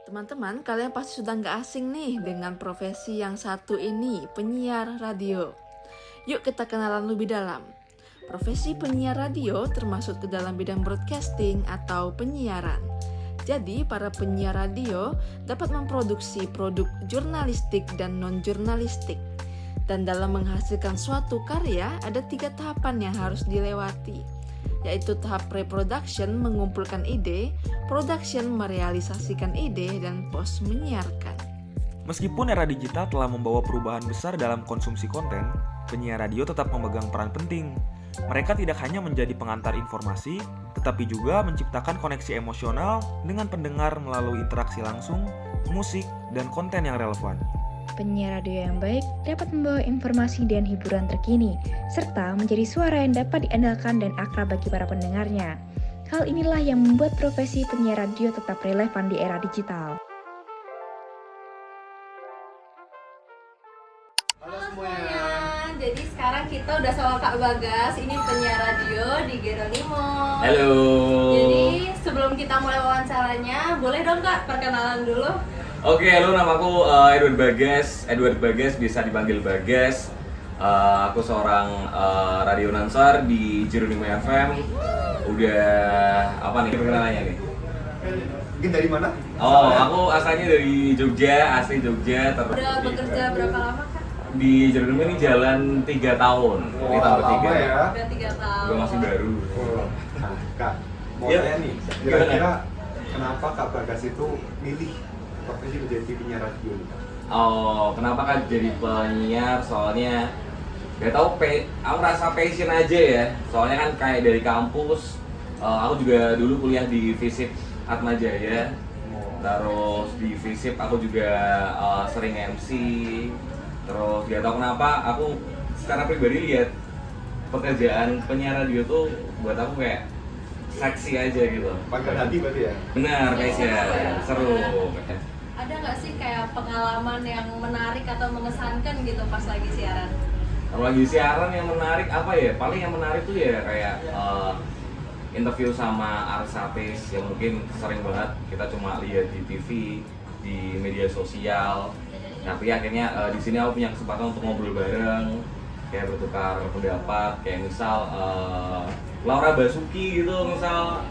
Teman-teman, kalian pasti sudah nggak asing nih dengan profesi yang satu ini, penyiar radio. Yuk kita kenalan lebih dalam. Profesi penyiar radio termasuk ke dalam bidang broadcasting atau penyiaran. Jadi, para penyiar radio dapat memproduksi produk jurnalistik dan non-jurnalistik. Dan dalam menghasilkan suatu karya, ada 3 tahapan yang harus dilewati, yaitu tahap pre-production mengumpulkan ide, production merealisasikan ide, dan post menyiarkan. Meskipun era digital telah membawa perubahan besar dalam konsumsi konten, penyiar radio tetap memegang peran penting. Mereka tidak hanya menjadi pengantar informasi, tetapi juga menciptakan koneksi emosional dengan pendengar melalui interaksi langsung, musik, dan konten yang relevan. Penyiar radio yang baik dapat membawa informasi dan hiburan terkini, serta menjadi suara yang dapat diandalkan dan akrab bagi para pendengarnya. Hal inilah yang membuat profesi penyiar radio tetap relevan di era digital. Halo semuanya. Jadi sekarang kita udah sama Kak Bagas, ini penyiar radio di Geronimo. Halo. Jadi sebelum kita mulai wawancaranya, boleh dong Kak perkenalan dulu? Oke, halo, namaku Edward Bagas, bisa dipanggil Bagas. Aku seorang radio announcer di Geronimo FM. Udah apa nih perkenalannya nih? Mungkin dari mana? Oh, aku asalnya dari Jogja, asli Jogja. Udah bekerja berapa lama Kak? Di Geronimo ini jalan 3 tahun. Ini tahun lama ketiga. ya. Udah 3 tahun. Gue masih baru. Nah, Kak, mau Iya. tanya nih, kira-kira kenapa Kak Bagas itu milih profesi menjadi penyiar radio nih, Kak? Oh, kenapa kan jadi penyiar? Soalnya gak tau, aku rasa passion aja ya. Soalnya kan kayak dari kampus, aku juga dulu kuliah di FISIP Atmajaya. Terus di FISIP aku juga sering MC. Terus gak tau kenapa aku secara pribadi lihat pekerjaan penyiar radio tuh buat aku kayak seksi aja gitu. Pangkat hati berarti ya? Benar, passion, seru. Ada nggak sih kayak pengalaman yang menarik atau mengesankan gitu pas lagi siaran? Kalau lagi siaran yang menarik apa ya? Paling yang menarik tuh ya kayak interview sama artis yang mungkin sering banget kita cuma lihat di TV, di media sosial. Tapi akhirnya di sini aku punya kesempatan untuk ngobrol bareng, kayak bertukar pendapat, kayak misal Laura Basuki gitu misal.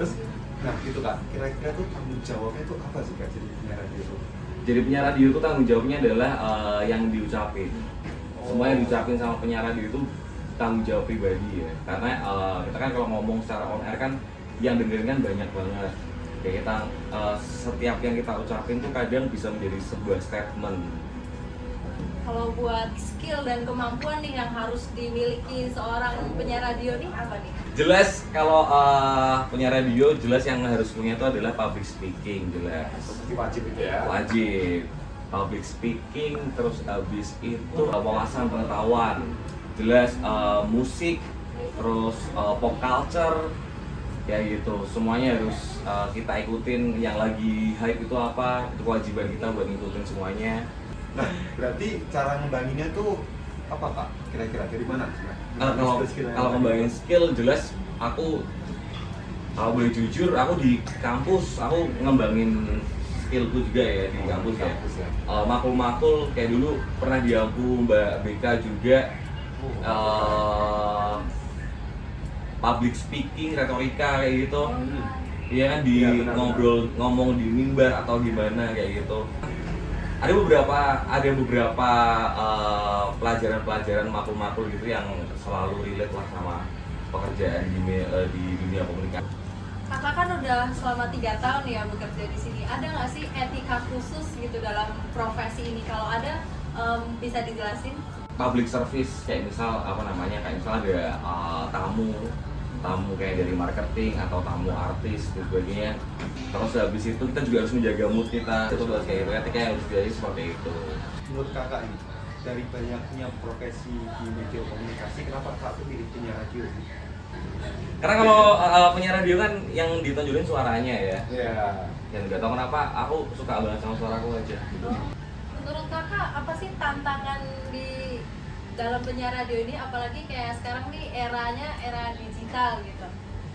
Terus Nah gitu Kak, kira-kira tuh tanggung jawabnya tuh apa sih Kak jadi penyiar radio itu? jadi penyiar radio itu tanggung jawabnya adalah yang diucapin. Semua yang diucapin sama penyiar radio itu tanggung jawab pribadi ya. Karena kita kan kalau ngomong secara on air kan yang dengerin kan banyak banget. Kayak kita setiap yang kita ucapin tuh kadang bisa menjadi sebuah statement. Kalau buat skill dan kemampuan nih yang harus dimiliki seorang penyiar radio nih apa nih? Jelas kalau penyiar radio jelas yang harus punya itu adalah public speaking, jelas. Seperti wajib itu ya? Wajib public speaking, terus habis itu wawasan pengetahuan, jelas musik, terus pop culture, ya gitu. Semuanya harus kita ikutin. Yang lagi hype itu apa, itu kewajiban kita buat ngikutin semuanya. Nah, berarti cara ngembanginnya tuh apa Kak? Kira-kira dari mana? Kalau ngembangin skill, jelas aku kalau boleh jujur, aku di kampus aku ngembangin skillku juga ya di kampus ya. Makul-makul kayak dulu pernah di aku Mbak BK juga public speaking, retorika kayak gitu. Iya kan di Ya, benar, ngomong di mimbar atau gimana kayak gitu. Ada beberapa pelajaran-pelajaran makul-makul gitu yang selalu relate lah sama pekerjaan di dunia komunikasi. Kakak kan udah selama 3 tahun ya bekerja di sini. Ada nggak sih etika khusus gitu dalam profesi ini? Kalau ada, bisa dijelasin? Public service kayak misal kayak misal ada tamu kayak dari marketing atau tamu artis dan sebagainya. Terus habis itu kita juga harus menjaga mood kita. Itu kayak gitu, etika harus jadi seperti itu. Menurut Kakak ini, dari banyaknya profesi di media komunikasi, kenapa Kakak pilih penyiar radio sih? Karena kalau penyiar radio kan yang ditonjolin suaranya ya. Iya. Dan nggak tahu kenapa aku suka banget sama suaraku aja. Gitu. Menurut kakak apa sih tantangan di dalam penyiar radio ini, apalagi kayak sekarang nih era digital gitu?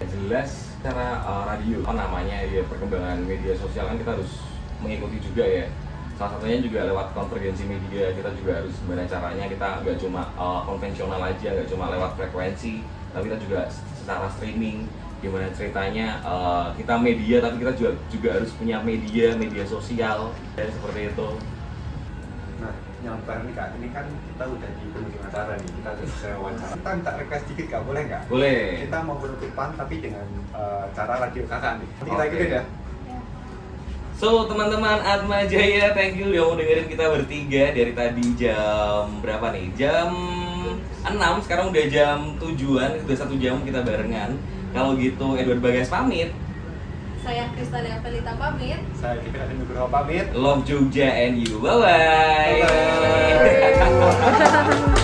Jelas Cara radio, apa namanya ya, perkembangan media sosial kan kita harus mengikuti juga ya. Salah satunya juga lewat konvergensi media, kita juga harus gimana caranya kita nggak cuma konvensional aja, nggak cuma lewat frekuensi, tapi kita juga secara streaming. Gimana ceritanya kita media, tapi kita juga harus punya media sosial, dan seperti itu. Nah, yang bareng nih Kak, ini kan kita udah di penghujung acara nih, kita udah selesai wawancara. Kita minta request dikit Kak, boleh nggak? Boleh. Kita mau penutupan tapi dengan cara radio Kakak nih. Nanti kita Oke. ikut ya. So teman-teman Atma Jaya, thank you udah mau dengerin kita bertiga dari tadi jam berapa nih? Jam 6, sekarang udah jam 7-an, udah 1 jam kita barengan. Kalau gitu Edward Bagas pamit, Saya Kristania Felita pamit. Saya Kevin Adi Nugroho pamit. love Jogja and you, bye bye. Bye-bye.